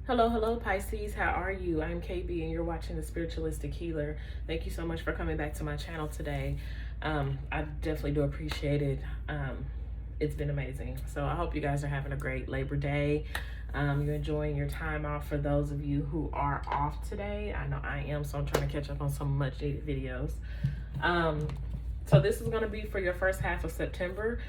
Hello, Pisces. How are you? I'm KB and you're watching The Spiritualistic Healer. Thank you so much for coming back to my channel today. I definitely do appreciate it. It's been amazing. So I hope you guys are having a great Labor Day. You're enjoying your time off. For those of you who are off today, I know I am, so I'm trying to catch up on some much needed videos. So this is going to be for your first half of September.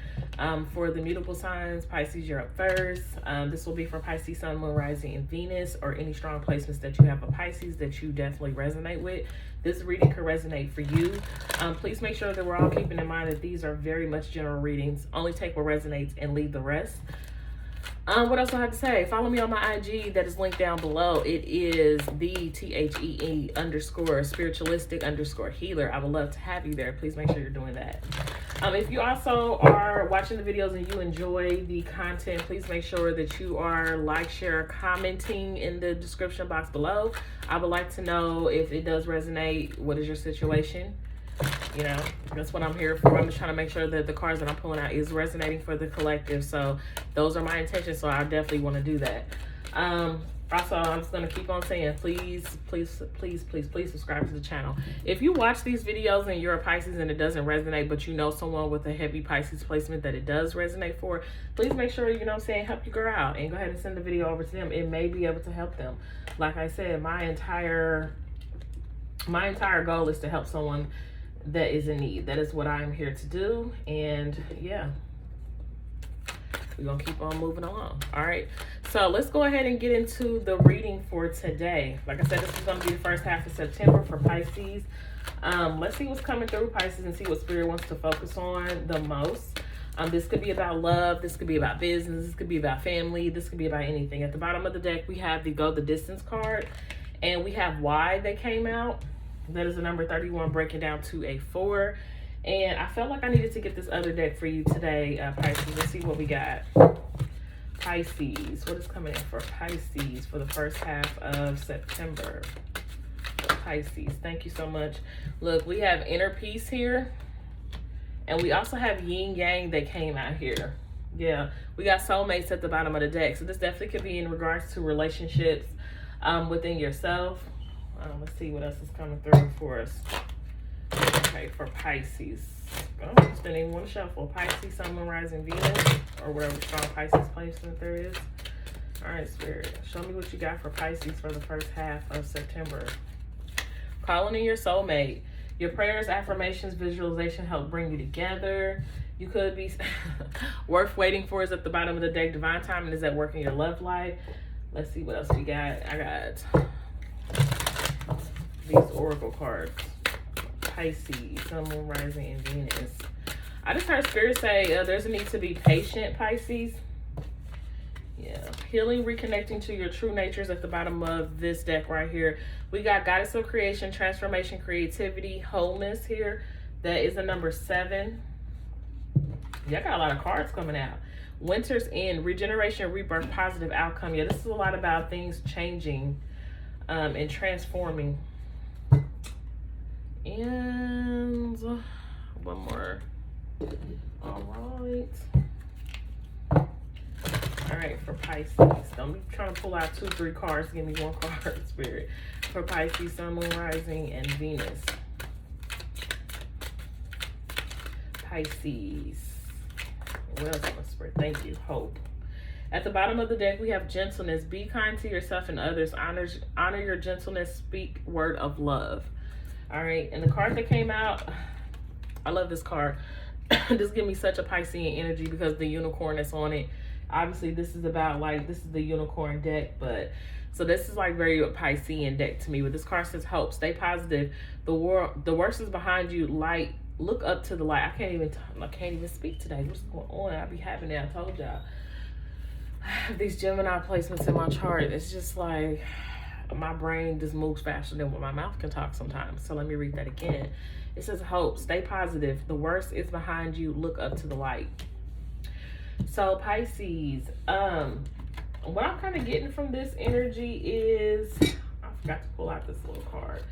For the mutable signs, Pisces, you're up first. This will be for Pisces, Sun, Moon, Rising, and Venus, or any strong placements that you have of Pisces that you definitely resonate with. This reading could resonate for you. Please make sure that we're all keeping in mind that these are very much general readings. Only take what resonates and leave the rest. What else do I have to say? Follow me on my IG that is linked down below. It is the THEE_spiritualistic_healer. I would love to have you there. Please make sure you're doing that. If you also are watching the videos and you enjoy the content, please make sure that you are like, share, commenting in the description box below. I would like to know if it does resonate. What is your situation? You know, that's what I'm here for. I'm just trying to make sure that the cards that I'm pulling out is resonating for the collective. So those are my intentions. So I definitely want to do that. Also, I'm just going to keep on saying, please subscribe to the channel. If you watch these videos and you're a Pisces and it doesn't resonate, but you know someone with a heavy Pisces placement that it does resonate for, please make sure, you know what I'm saying, help your girl out and go ahead and send the video over to them. It may be able to help them. Like I said, my entire goal is to help someone that is in need. That is what I am here to do. And yeah, we're gonna keep on moving along. All right, so let's go ahead and get into the reading for today. Like I said, this is gonna be the first half of September for Pisces. Let's see what's coming through Pisces and see what Spirit wants to focus on the most. This could be about love, this could be about business, this could be about family, this could be about anything. At the bottom of the deck, we have the Go the Distance card, and we have why they came out. That is the number 31 breaking down to a 4. And I felt like I needed to get this other deck for you today, Pisces. Let's see what we got. Pisces, what is coming in for Pisces for the first half of September? Pisces, thank you so much. Look, we have inner peace here. And we also have yin yang that came out here. Yeah, we got soulmates at the bottom of the deck. So this definitely could be in regards to relationships within yourself. Let's see what else is coming through for us. Okay, for Pisces. Oh, just didn't even want to shuffle. Pisces, Sun, Moon, Rising, Venus, or whatever strong Pisces placement there is. All right, Spirit, show me what you got for Pisces for the first half of September. Calling in your soulmate. Your prayers, affirmations, visualization help bring you together. You could be worth waiting for is at the bottom of the deck. Divine timing is at work in your love life. Let's see what else we got. I got these oracle cards. Pisces, Sun, Moon, Rising, and Venus. I just heard Spirit say there's a need to be patient, Pisces. Yeah. Healing, reconnecting to your true natures at the bottom of this deck right here. We got Goddess of Creation, Transformation, Creativity, Wholeness here. That is a number 7. Yeah, I got a lot of cards coming out. Winter's End, Regeneration, Rebirth, Positive Outcome. Yeah, this is a lot about things changing and transforming. And one more. All right, for Pisces. Don't be trying to pull out 2, 3 cards. Give me one card, Spirit. For Pisces, Sun, Moon, Rising, and Venus. Pisces. What else on the Spirit? Thank you. Hope. At the bottom of the deck, we have gentleness. Be kind to yourself and others. Honor your gentleness. Speak word of love. All right, and the card that came out, I love this card. This gives me such a Piscean energy because the unicorn that's on it. Obviously, this is about, like, this is the unicorn deck, but so this is like very Piscean deck to me. But this card says hope, stay positive. The worst is behind you. Light, look up to the light. I can't even speak today. What's going on? I be having that. I told y'all. I have these Gemini placements in my chart. It's just like my brain just moves faster than what my mouth can talk sometimes. So let me read that again. It says hope, stay positive. The worst is behind you. Look up to the light. So Pisces, what I'm kind of getting from this energy is, I forgot to pull out this little card,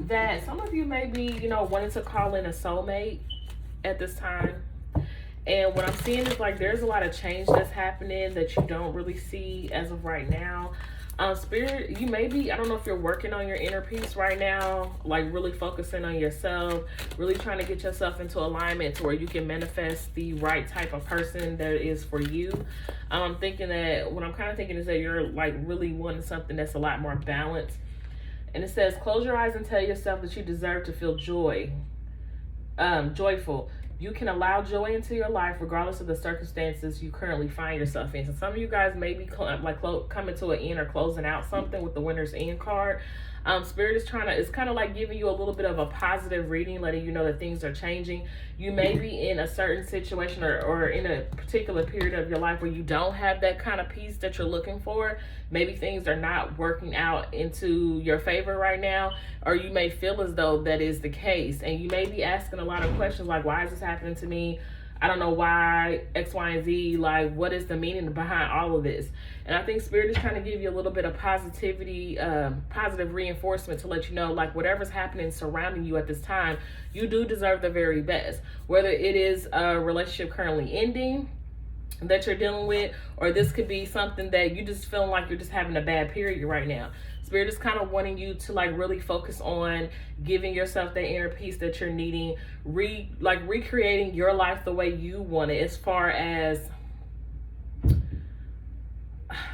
that some of you may be, you know, wanting to call in a soulmate at this time. And what I'm seeing is like there's a lot of change that's happening that you don't really see as of right now. Spirit, you may be, I don't know if you're working on your inner peace right now, like really focusing on yourself, really trying to get yourself into alignment to where you can manifest the right type of person that is for you. I'm thinking that, what I'm kind of thinking is that you're like really wanting something that's a lot more balanced. And it says, close your eyes and tell yourself that you deserve to feel joyful. You can allow joy into your life regardless of the circumstances you currently find yourself in. So some of you guys may be coming to an end or closing out something with the winner's end card. Spirit is it's kind of like giving you a little bit of a positive reading, letting you know that things are changing. You may be in a certain situation or in a particular period of your life where you don't have that kind of peace that you're looking for. Maybe things are not working out into your favor right now, or you may feel as though that is the case. And you may be asking a lot of questions like, why is this happening to me? I don't know why, X, Y, and Z. Like, what is the meaning behind all of this? And I think Spirit is trying to give you a little bit of positivity, positive reinforcement to let you know, like, whatever's happening surrounding you at this time, you do deserve the very best. Whether it is a relationship currently ending that you're dealing with, or this could be something that you just feeling like you're just having a bad period right now. Spirit is kind of wanting you to like really focus on giving yourself that inner peace that you're needing, recreating your life the way you want it, as far as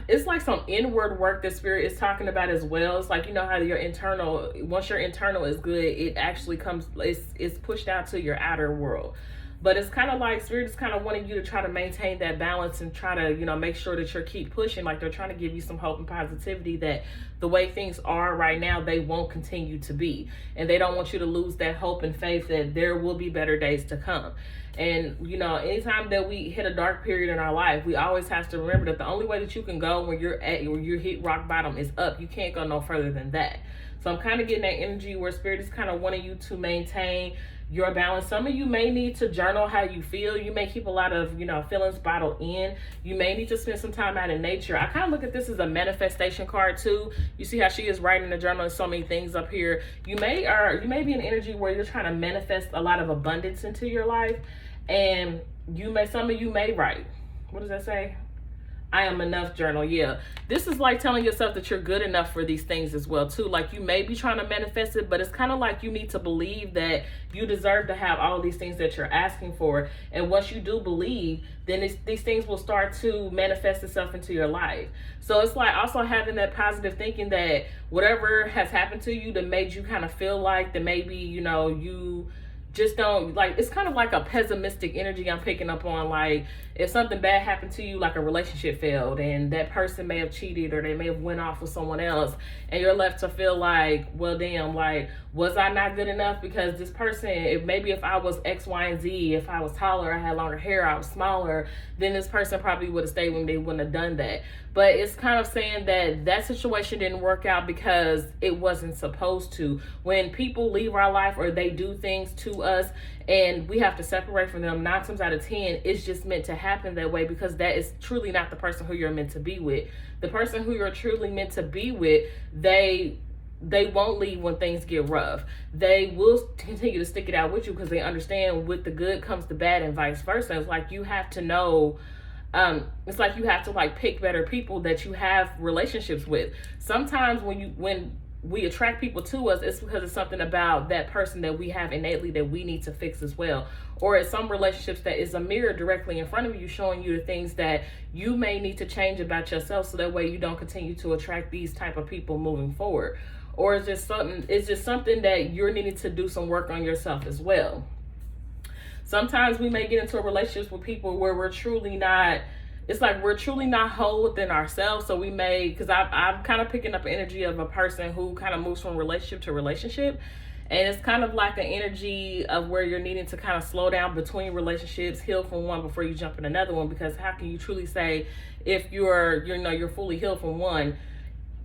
it's like some inward work that Spirit is talking about as well. It's like, you know how your internal, once your internal is good, it actually comes, it's pushed out to your outer world. But it's kind of like Spirit is kind of wanting you to try to maintain that balance and try to, you know, make sure that you keep pushing. Like they're trying to give you some hope and positivity that the way things are right now, they won't continue to be. And they don't want you to lose that hope and faith that there will be better days to come. And, you know, anytime that we hit a dark period in our life, we always have to remember that the only way that you can go when you're hit rock bottom is up. You can't go no further than that. So I'm kind of getting that energy where Spirit is kind of wanting you to maintain your balance. Some of you may need to journal how you feel. You may keep a lot of, you know, feelings bottled in. You may need to spend some time out in nature. I kind of look at this as a manifestation card too. You see how she is writing in the journal and so many things up here. You may be in energy where you're trying to manifest a lot of abundance into your life, and some of you may write, what does that say? I am enough journal. Yeah, this is like telling yourself that you're good enough for these things as well too. Like you may be trying to manifest it, but it's kind of like you need to believe that you deserve to have all of these things that you're asking for. And once you do believe, then these things will start to manifest itself into your life. So it's like also having that positive thinking that whatever has happened to you that made you kind of feel like that maybe, you know, you just don't, like, it's kind of like a pessimistic energy I'm picking up on. Like if something bad happened to you, like a relationship failed and that person may have cheated or they may have went off with someone else, and you're left to feel like, well, damn, like, was I not good enough? Because this person, if I was X, Y, and Z, if I was taller, I had longer hair, I was smaller, then this person probably would have stayed when they wouldn't have done that. But it's kind of saying that that situation didn't work out because it wasn't supposed to. When people leave our life or they do things to us and we have to separate from them, 9 times out of 10, it's just meant to happen that way because that is truly not the person who you're meant to be with. The person who you're truly meant to be with, they won't leave when things get rough. They will continue to stick it out with you because they understand with the good comes the bad and vice versa. It's like you have to know, it's like you have to like pick better people that you have relationships with. Sometimes when we attract people to us, it's because it's something about that person that we have innately that we need to fix as well. Or it's some relationships that is a mirror directly in front of you showing you the things that you may need to change about yourself so that way you don't continue to attract these type of people moving forward. Or it's just something that you're needing to do some work on yourself as well. Sometimes we may get into relationships with people where we're truly not whole within ourselves. So we may, because I'm kind of picking up energy of a person who kind of moves from relationship to relationship. And it's kind of like an energy of where you're needing to kind of slow down between relationships, heal from one before you jump in another one. Because how can you truly say if you're fully healed from one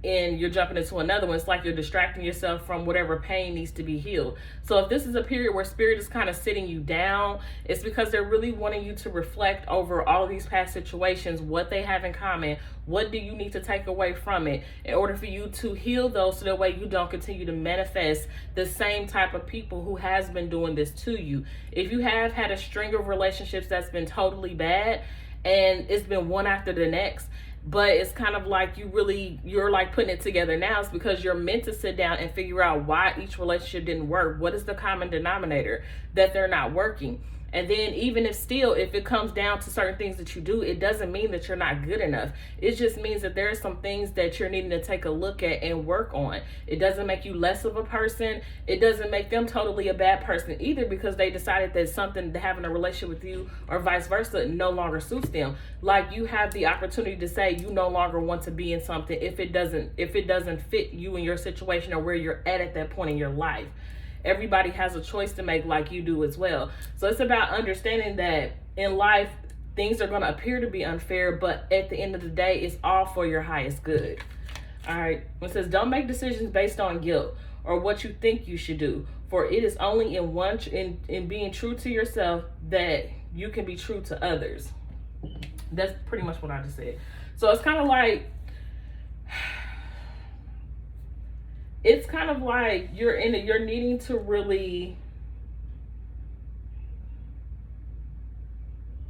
and you're jumping into another one? It's like you're distracting yourself from whatever pain needs to be healed. So if this is a period where Spirit is kind of sitting you down, it's because they're really wanting you to reflect over all these past situations, what they have in common, what do you need to take away from it in order for you to heal those so that way you don't continue to manifest the same type of people who has been doing this to you. If you have had a string of relationships that's been totally bad and it's been one after the next, but it's kind of like you're like putting it together now. It's because you're meant to sit down and figure out why each relationship didn't work. What is the common denominator that they're not working? And then even if it comes down to certain things that you do, it doesn't mean that you're not good enough. It just means that there are some things that you're needing to take a look at and work on. It doesn't make you less of a person. It doesn't make them totally a bad person either, because they decided that something, having a relationship with you or vice versa, no longer suits them. Like, you have the opportunity to say you no longer want to be in something if it doesn't fit you and your situation or where you're at that point in your life. Everybody has a choice to make, like you do as well. So it's about understanding that in life, things are going to appear to be unfair, but at the end of the day, it's all for your highest good. All right. It says, don't make decisions based on guilt or what you think you should do, for it is only in being true to yourself that you can be true to others. That's pretty much what I just said. So it's kind of like, you're needing to really,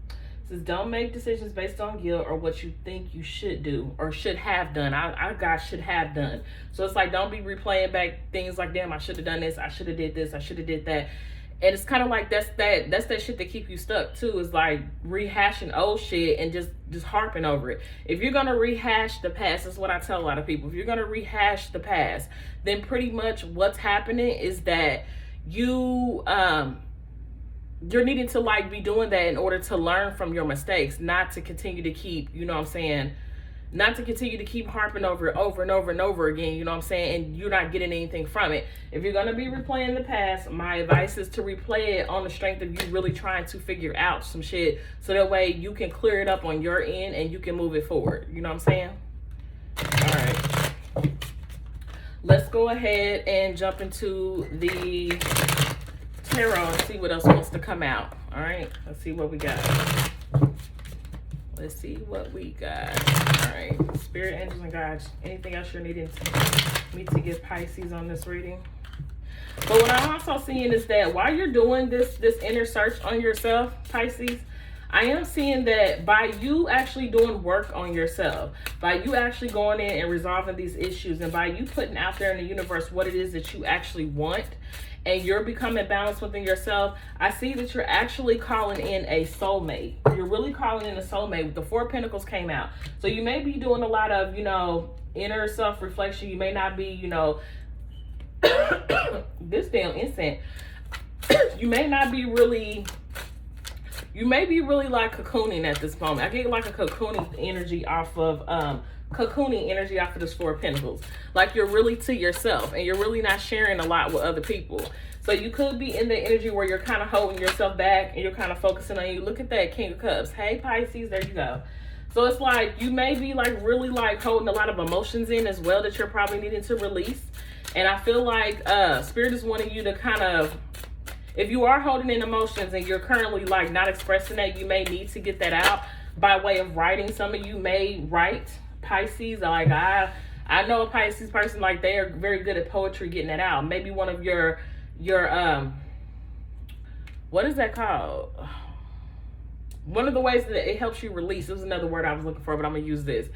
it says, don't make decisions based on guilt or what you think you should do or should have done. I got should have done. So it's like, don't be replaying back things like, damn, I should have done this, I should have did this, I should have did that. And it's kind of like that's that shit that keep you stuck too, is like rehashing old shit and just harping over it. If you're gonna rehash the past, that's what I tell a lot of people. If you're gonna rehash the past, then pretty much what's happening is that you're needing to like be doing that in order to learn from your mistakes, not to continue to keep, you know what I'm saying, not to continue to keep harping over it over and over and over again, you know what I'm saying, and you're not getting anything from it. If you're going to be replaying the past, my advice is to replay it on the strength of you really trying to figure out some shit, so that way you can clear it up on your end and you can move it forward. You know what I'm saying? All right. Let's go ahead and jump into the tarot and see what else wants to come out. All right. Let's see what we got. Let's see what we got. All right, Spirit, angels, and guides. Anything else you're needing me to give Pisces on this reading? But what I'm also seeing is that while you're doing this inner search on yourself, Pisces, I am seeing that by you actually doing work on yourself, by you actually going in and resolving these issues, and by you putting out there in the universe what it is that you actually want, and you're becoming balanced within yourself, I see that you're actually calling in a soulmate. You're really calling in a soulmate. The Four of Pentacles came out. So you may be doing a lot of, inner self-reflection. You may not be, this damn incense. You may be really like cocooning at this moment. I get like a cocooning energy off of this Four of Pentacles. Like you're really to yourself and you're really not sharing a lot with other people. So you could be in the energy where you're kind of holding yourself back and you're kind of focusing on you. Look at that King of Cups. Hey Pisces, there you go. So it's like you may be like really like holding a lot of emotions in as well that you're probably needing to release. And I feel like Spirit is wanting you to kind of, if you are holding in emotions and you're currently like not expressing that, you may need to get that out by way of writing. Some of you may write, Pisces. Like I know a Pisces person, like they are very good at poetry, getting it out. Maybe one of your what is that called? One of the ways that it helps you release, it was another word I was looking for, but I'm gonna use this.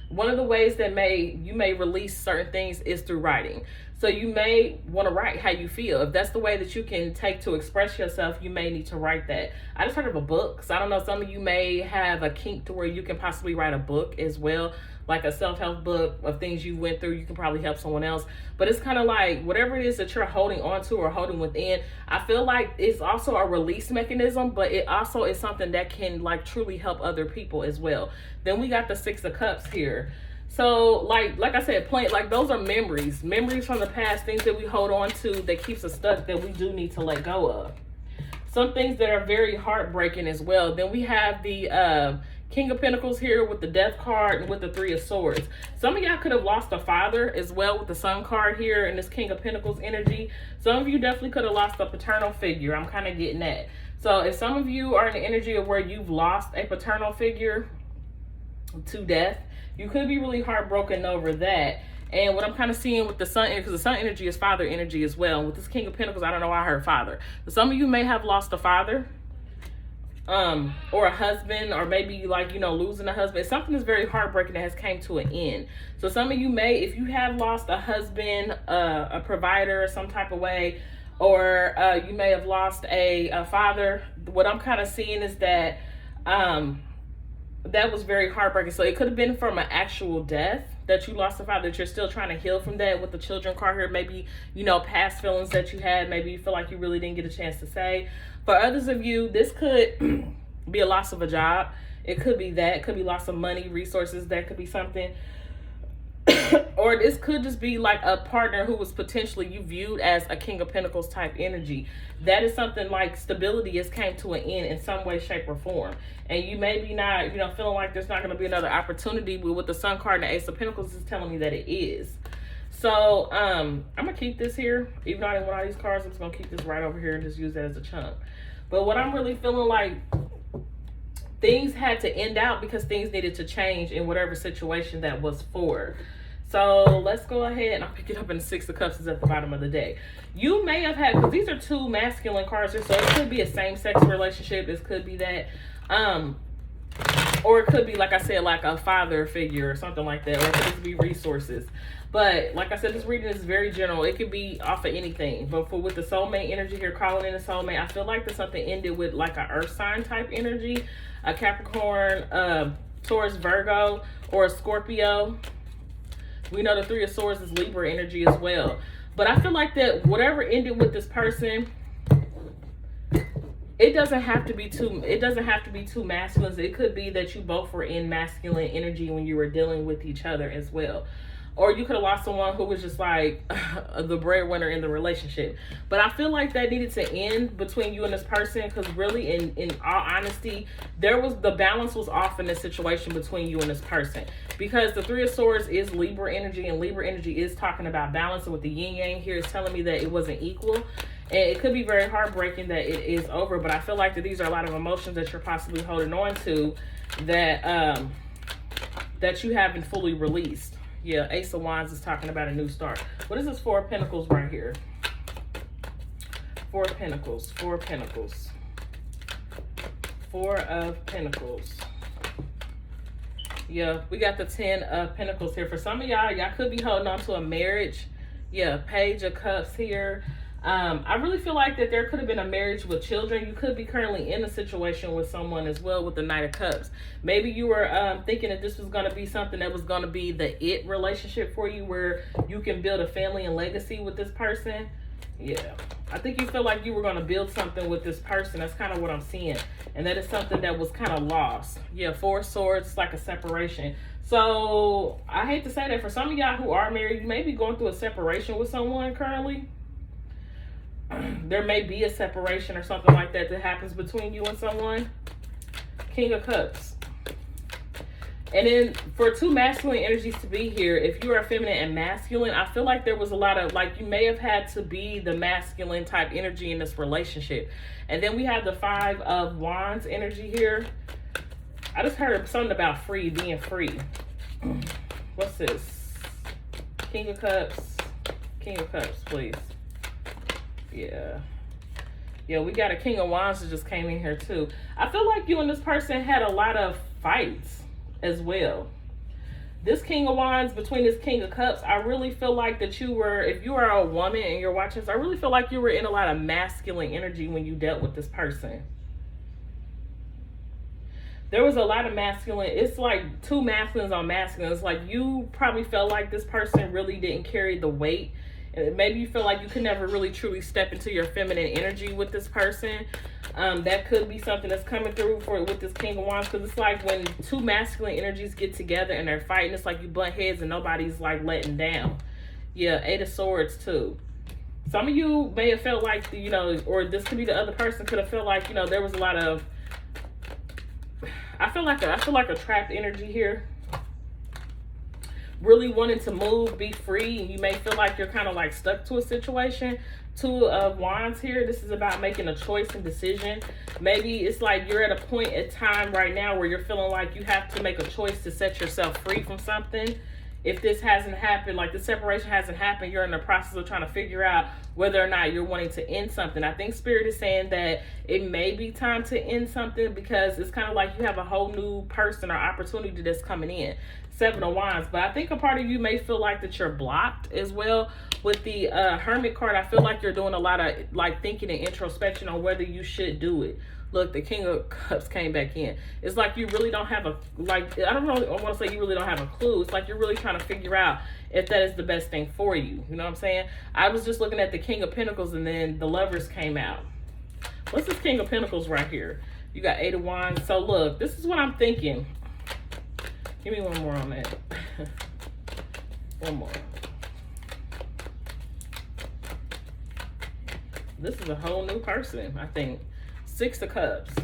One of the ways that you may release certain things is through writing. So you may want to write how you feel. If that's the way that you can take to express yourself, you may need to write that. I just heard of a book. So I don't know, some of you may have a kink to where you can possibly write a book as well, like a self-help book of things you went through. You can probably help someone else. But it's kind of like whatever it is that you're holding on to or holding within, I feel like it's also a release mechanism, but it also is something that can like truly help other people as well. Then we got the Six of Cups here. So like I said, like those are memories from the past, things that we hold on to that keeps us stuck, that we do need to let go of. Some things that are very heartbreaking as well. Then we have the King of Pentacles here with the Death card and with the Three of Swords. Some of y'all could have lost a father as well with the Sun card here and this King of Pentacles energy. Some of you definitely could have lost a paternal figure. I'm kind of getting that. So if some of you are in the energy of where you've lost a paternal figure to death, you could be really heartbroken over that. And what I'm kind of seeing with the Sun, because the Sun energy is father energy as well. And with this King of Pentacles, I don't know why I heard father. But some of you may have lost a father. or a husband, or maybe like, you know, losing a husband. Something that's very heartbreaking that has came to an end. So some of you may, if you have lost a husband, a provider some type of way, or you may have lost a father, what I'm kind of seeing is that that was very heartbreaking. So it could have been from an actual death that you lost a father, that you're still trying to heal from that. With the children card here, maybe, you know, past feelings that you had, maybe you feel like you really didn't get a chance to say. For others of you, this could be a loss of a job. It could be that. It could be loss of money, resources. That could be something. Or this could just be like a partner who was potentially you viewed as a King of Pentacles type energy. That is something like stability has came to an end in some way, shape, or form. And you may be not, you know, feeling like there's not going to be another opportunity. But with the Sun card and the Ace of Pentacles is telling me that it is. So I'm gonna keep this here. Even though I didn't want all these cards, I'm just gonna keep this right over here and just use that as a chunk. But what I'm really feeling like, things had to end out because things needed to change in whatever situation that was for. So let's go ahead and I'll pick it up in the Six of Cups is at the bottom of the deck. You may have had, because these are two masculine cards here, so it could be a same-sex relationship. This could be that. Or it could be, like I said, like a father figure or something like that. Or it could be resources. But like I said, this reading is very general. It could be off of anything. But with the soulmate energy here, calling in a soulmate, I feel like that something ended with like a earth sign type energy. A Capricorn, Taurus, Virgo, or a Scorpio. We know the Three of Swords is Libra energy as well. But I feel like that whatever ended with this person, it doesn't have to be too masculine. It could be that you both were in masculine energy when you were dealing with each other as well. Or you could have lost someone who was just like the breadwinner in the relationship. But I feel like that needed to end between you and this person, because really, in all honesty, the balance was off in this situation between you and this person. Because the Three of Swords is Libra energy, and Libra energy is talking about balance. And with the yin yang here, is telling me that it wasn't equal. And it could be very heartbreaking that it is over. But I feel like that these are a lot of emotions that you're possibly holding on to that that you haven't fully released. Yeah, Ace of Wands is talking about a new start. What is this Four of Pentacles right here? Four of Pentacles, Four of Pentacles. Four of Pentacles. Yeah, we got the 10 of Pentacles here. For some of y'all could be holding on to a marriage. Yeah, Page of Cups here. I really feel like that there could have been a marriage with children. You could be currently in a situation with someone as well with the Knight of Cups. Maybe you were thinking that this was going to be something that was going to be the it relationship for you, where you can build a family and legacy with this person. Yeah, I think you feel like you were going to build something with this person. That's kind of what I'm seeing. And that is something that was kind of lost. Yeah, Four of Swords, it's like a separation. So I hate to say that for some of y'all who are married, you may be going through a separation with someone currently. There may be a separation or something like that that happens between you and someone. King of Cups. And then for two masculine energies to be here, if you are feminine and masculine, I feel like there was a lot of, like, you may have had to be the masculine type energy in this relationship. And then we have the Five of Wands energy here. I just heard something about free, being free. What's this? King of Cups. King of Cups, please. Yeah, we got a King of Wands that just came in here too. I feel like you and this person had a lot of fights as well. This King of Wands between this King of Cups, I really feel like that you were, if you are a woman and you're watching this, I really feel like you were in a lot of masculine energy when you dealt with this person. There was a lot of masculine. It's like two masculines on masculine. It's like you probably felt like this person really didn't carry the weight. And maybe you feel like you could never really truly step into your feminine energy with this person. That could be something that's coming through with this King of Wands, because it's like when two masculine energies get together and they're fighting, it's like you butt heads and nobody's like letting down. Yeah, Eight of Swords too. Some of you may have felt like, you know, or this could be the other person could have felt like, you know, there was a lot of, I feel like a trapped energy here. Really wanting to move, be free, and you may feel like you're kind of like stuck to a situation. Two of Wands here. This is about making a choice and decision. Maybe it's like you're at a point in time right now where you're feeling like you have to make a choice to set yourself free from something. if this hasn't happened, like the separation hasn't happened, you're in the process of trying to figure out whether or not you're wanting to end something. I think Spirit is saying that it may be time to end something, because it's kind of like you have a whole new person or opportunity that's coming in. 7 of Wands. But I think a part of you may feel like that you're blocked as well. With the Hermit card, I feel like you're doing a lot of like thinking and introspection on whether you should do it. Look, the King of Cups came back in. It's like you really don't have a, like, I don't know, I want to say you really don't have a clue. It's like you're really trying to figure out if that is the best thing for you. You know what I'm saying? I was just looking at the King of Pentacles and then the Lovers came out. What's this King of Pentacles right here? You got 8 of Wands. So look, this is what I'm thinking. Give me one more on that. One more. This is a whole new person, I think. 6 of Cups.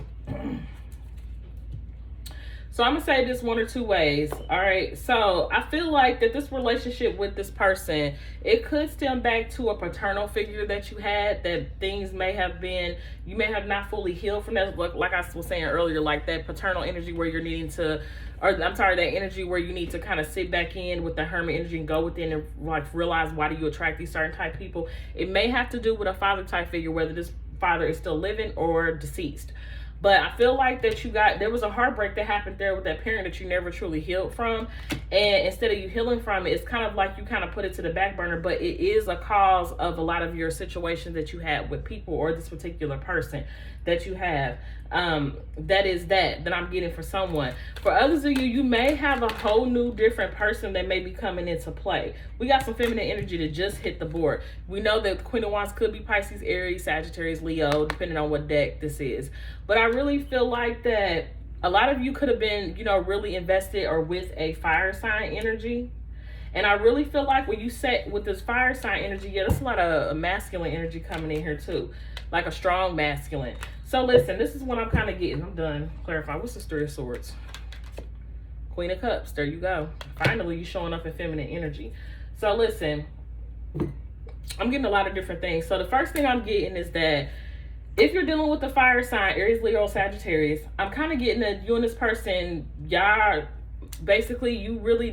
So I'm going to say this one or two ways. All right. So I feel like that this relationship with this person, it could stem back to a paternal figure that you had, that things may have been, you may have not fully healed from that. Like I was saying earlier, like that paternal energy where you're needing to, or I'm sorry, that energy where you need to kind of sit back in with the Hermit energy and go within and like realize, why do you attract these certain type people? It may have to do with a father type figure, whether this father is still living or deceased. But I feel like that there was a heartbreak that happened there with that parent that you never truly healed from. And instead of you healing from it, it's kind of like you kind of put it to the back burner, but it is a cause of a lot of your situations that you had with people or this particular person that you have. That I'm getting for someone. For others of you, you may have a whole new different person that may be coming into play. We got some feminine energy that just hit the board. We know that Queen of Wands could be Pisces, Aries, Sagittarius, Leo, depending on what deck this is. But I really feel like that a lot of you could have been, you know, really invested or with a fire sign energy. And I really feel like when you set with this fire sign energy, yeah, there's a lot of masculine energy coming in here too. Like a strong masculine. So listen, this is what I'm kind of getting. I'm done. Clarify. What's the 3 of Swords? Queen of Cups. There you go. Finally, you showing up in feminine energy. So listen, I'm getting a lot of different things. So the first thing I'm getting is that if you're dealing with the fire sign, Aries, Leo, Sagittarius, I'm kind of getting that you and this person, y'all, basically you really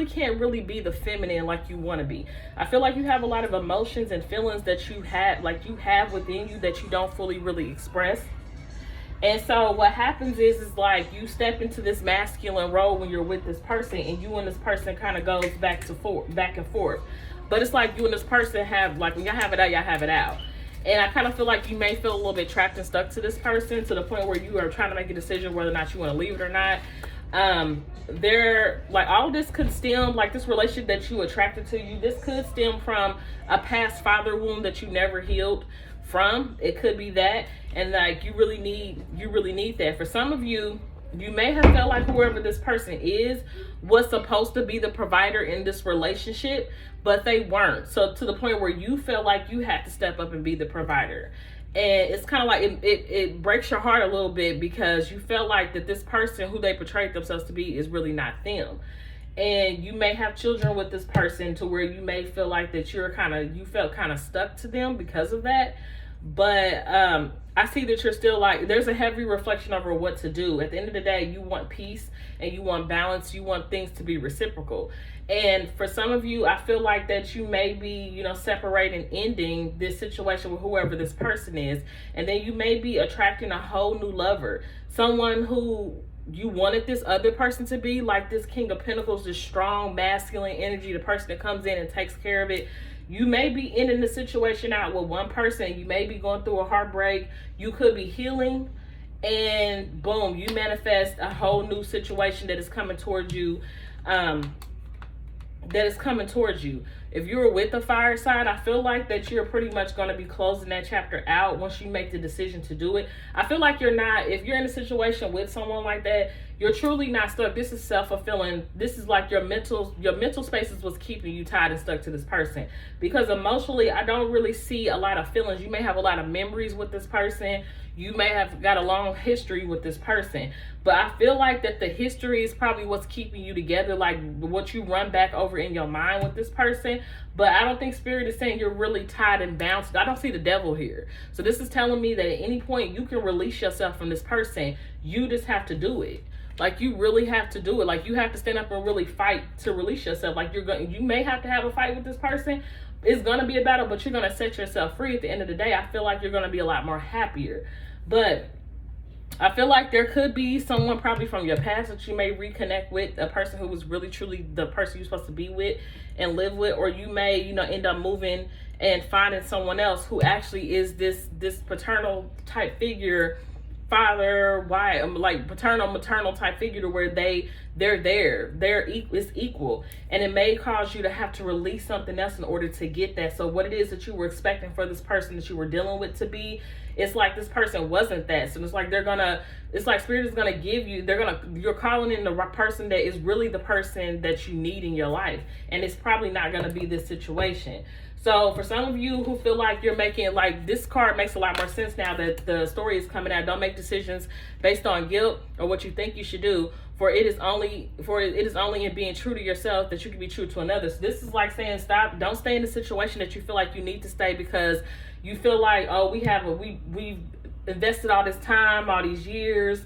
can't really be the feminine like you want to be. I feel like you have a lot of emotions and feelings that you have within you that you don't fully really express. And so what happens is like you step into this masculine role when you're with this person, and you and this person kind of goes back and forth. But it's like you and this person have, like, when y'all have it out, y'all have it out. And I kind of feel like you may feel a little bit trapped and stuck to this person, to the point where you are trying to make a decision whether or not you want to leave it or not. Like, all of this could stem, like this relationship that you attracted to you, this could stem from a past father wound that you never healed from. It could be that, and like you really need that. For some of you, you may have felt like whoever this person is was supposed to be the provider in this relationship, but they weren't. So to the point where you felt like you had to step up and be the provider. And it's kind of like it breaks your heart a little bit, because you felt like that this person who they portrayed themselves to be is really not them. And you may have children with this person to where you may feel like that you felt kind of stuck to them because of that. But I see that you're still like, there's a heavy reflection over what to do. At the end of the day, you want peace and you want balance. You want things to be reciprocal. And for some of you, I feel like that you may be, you know, separating, ending this situation with whoever this person is. And then you may be attracting a whole new lover. Someone who you wanted this other person to be, like this King of Pentacles, this strong masculine energy, the person that comes in and takes care of it. You may be ending the situation out with one person. You may be going through a heartbreak. You could be healing, and boom, you manifest a whole new situation that is coming towards you. If you're with a fire sign, I feel like that you're pretty much going to be closing that chapter out once you make the decision to do it. I feel like if you're in a situation with someone like that, you're truly not stuck. This is self-fulfilling. This is like your mental space is what's keeping you tied and stuck to this person. Because emotionally, I don't really see a lot of feelings. You may have a lot of memories with this person. You may have got a long history with this person. But I feel like that the history is probably what's keeping you together, like what you run back over in your mind with this person. But I don't think Spirit is saying you're really tied and bound. I don't see the devil here. So this is telling me that at any point you can release yourself from this person. You just have to do it. Like, you really have to do it. Like, you have to stand up and really fight to release yourself. Like, you may have to have a fight with this person. It's going to be a battle, but you're going to set yourself free. At the end of the day, I feel like you're going to be a lot more happier. But I feel like there could be someone probably from your past that you may reconnect with, a person who was really truly the person you're supposed to be with and live with, or you may, you know, end up moving and finding someone else who actually is this paternal type figure, father, wife, like paternal, maternal type figure, to where it's equal, and it may cause you to have to release something else in order to get that. So what it is that you were expecting for this person that you were dealing with to be, it's like this person wasn't that. So it's like it's like Spirit is gonna give you, you're calling in the person that is really the person that you need in your life, and it's probably not gonna be this situation. So for some of you who feel like you're making, like, this card makes a lot more sense now that the story is coming out. Don't make decisions based on guilt or what you think you should do, for it is only in being true to yourself that you can be true to another. So this is like saying, don't stay in a situation that you feel like you need to stay because you feel like, oh, we've invested all this time, all these years,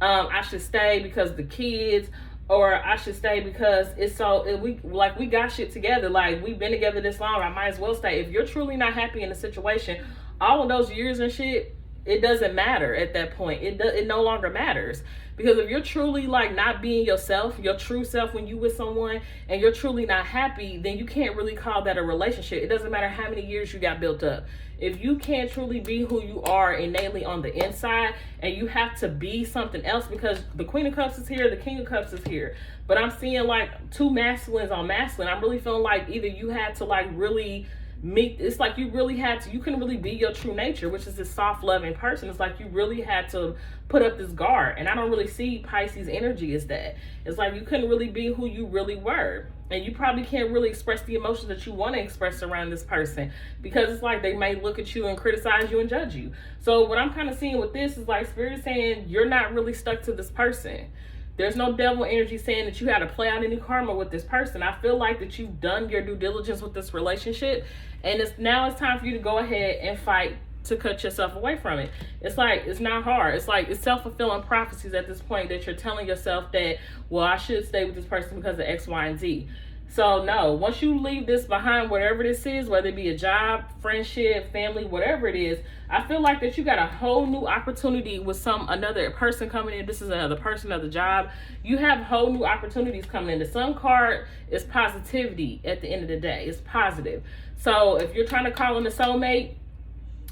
I should stay because the kids, or I should stay because we got shit together. Like, we've been together this long, I might as well stay. If you're truly not happy in the situation, all of those years and shit, it doesn't matter at that point. It no longer matters. Because if you're truly, like, not being yourself, your true self, when you with someone and you're truly not happy, then you can't really call that a relationship. It doesn't matter how many years you got built up. If you can't truly be who you are innately on the inside, and you have to be something else, because the Queen of Cups is here, the King of Cups is here, but I'm seeing like two masculines on masculine. I'm really feeling like either you had to, like, really meet, it's like you really had to, you couldn't really be your true nature, which is this soft loving person. It's like you really had to put up this guard, and I don't really see Pisces energy as that. It's like you couldn't really be who you really were, and you probably can't really express the emotions that you want to express around this person, because it's like they may look at you and criticize you and judge you. So what I'm kind of seeing with this is like Spirit is saying you're not really stuck to this person. There's no devil energy saying that you had to play out any karma with this person. I feel like that you've done your due diligence with this relationship, and now it's time for you to go ahead and fight to cut yourself away from it. It's like, it's not hard. It's like, it's self-fulfilling prophecies at this point, that you're telling yourself that, well, I should stay with this person because of X, Y, and Z. So no, once you leave this behind, whatever this is, whether it be a job, friendship, family, whatever it is, I feel like that you got a whole new opportunity with another person coming in. This is another person, another job. You have whole new opportunities coming in. The Sun card is positivity at the end of the day. It's positive. So if you're trying to call in a soulmate,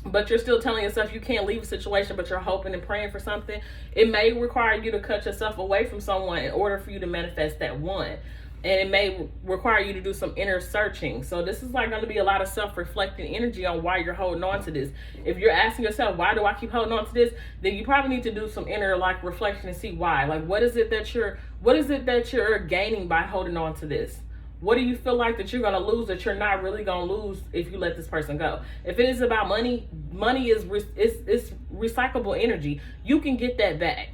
but you're still telling yourself you can't leave a situation, but you're hoping and praying for something, it may require you to cut yourself away from someone in order for you to manifest that one. And it may require you to do some inner searching. So this is like going to be a lot of self-reflecting energy on why you're holding on to this. If you're asking yourself, why do I keep holding on to this? Then you probably need to do some inner, like, reflection and see why. Like, what is it that you're gaining by holding on to this? What do you feel like that you're going to lose that you're not really going to lose if you let this person go? If it is about money, money is recyclable energy. You can get that back.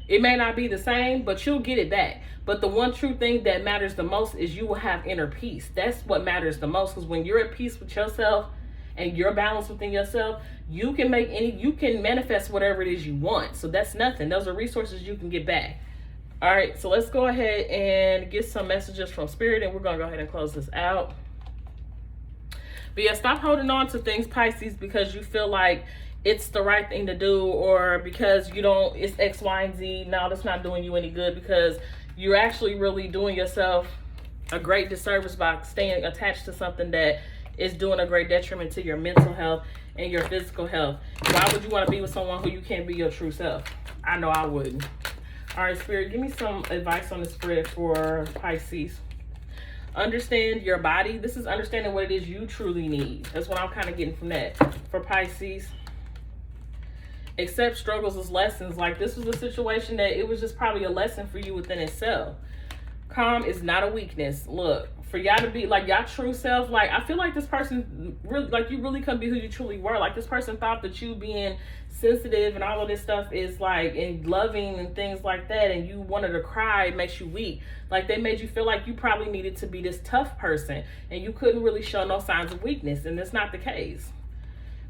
It may not be the same, but you'll get it back. But the one true thing that matters the most is you will have inner peace. That's what matters the most, because when you're at peace with yourself and you're balanced within yourself, you can manifest whatever it is you want. So that's nothing. Those are resources you can get back. All right, so let's go ahead and get some messages from Spirit, and we're going to go ahead and close this out. But yeah, stop holding on to things, Pisces, because you feel like it's the right thing to do, or because it's X, Y, and Z. No, that's not doing you any good, because you're actually really doing yourself a great disservice by staying attached to something that is doing a great detriment to your mental health and your physical health. Why would you want to be with someone who you can't be your true self? I know I wouldn't. All right, Spirit, give me some advice on the spread for Pisces. Understand your body. This is understanding what it is you truly need. That's what I'm kind of getting from that. For Pisces, accept struggles as lessons. Like, this was a situation that it was just probably a lesson for you within itself. Calm is not a weakness. Look, for y'all to be like y'all true self, like, I feel like this person really, like, you really couldn't be who you truly were. Like, this person thought that you being sensitive and all of this stuff is like, and loving and things like that, and you wanted to cry, it makes you weak. Like, they made you feel like you probably needed to be this tough person, and you couldn't really show no signs of weakness, and that's not the case.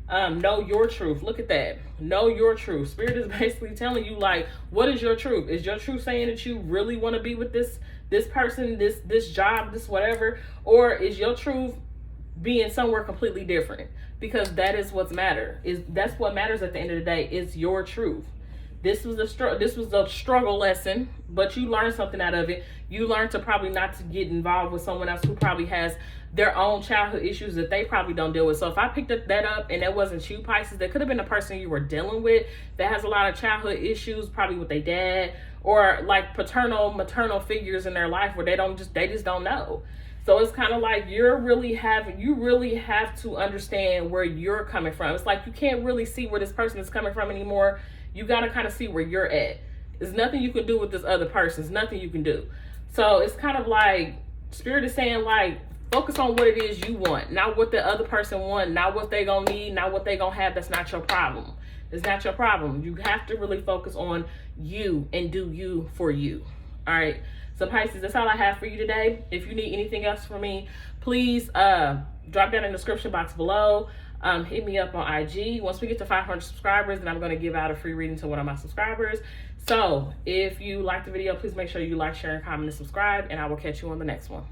Know your truth. Look at that. Know your truth. Spirit is basically telling you, like, what is your truth? Is your truth saying that you really want to be with this person, this job, this whatever? Or is your truth being somewhere completely different? Because that is what's matter. That's what matters at the end of the day. It's your truth. This was a struggle lesson, but you learned something out of it. You learned to probably not to get involved with someone else who probably has their own childhood issues that they probably don't deal with. So if I picked that up and that wasn't you, Pisces, that could have been a person you were dealing with that has a lot of childhood issues, probably with their dad, or like paternal, maternal figures in their life where they just don't know. So it's kind of like you really have to understand where you're coming from. It's like you can't really see where this person is coming from anymore. You got to kind of see where you're at. There's nothing you can do with this other person. There's nothing you can do. So it's kind of like Spirit is saying, like, focus on what it is you want, not what the other person want, not what they gonna need, not what they gonna have. That's not your problem. It's not your problem. You have to really focus on you and do you for you. All right. So Pisces, that's all I have for you today. If you need anything else from me, please drop down in the description box below. Hit me up on IG. Once we get to 500 subscribers, then I'm going to give out a free reading to one of my subscribers. So if you like the video, please make sure you like, share, and comment, and subscribe, and I will catch you on the next one.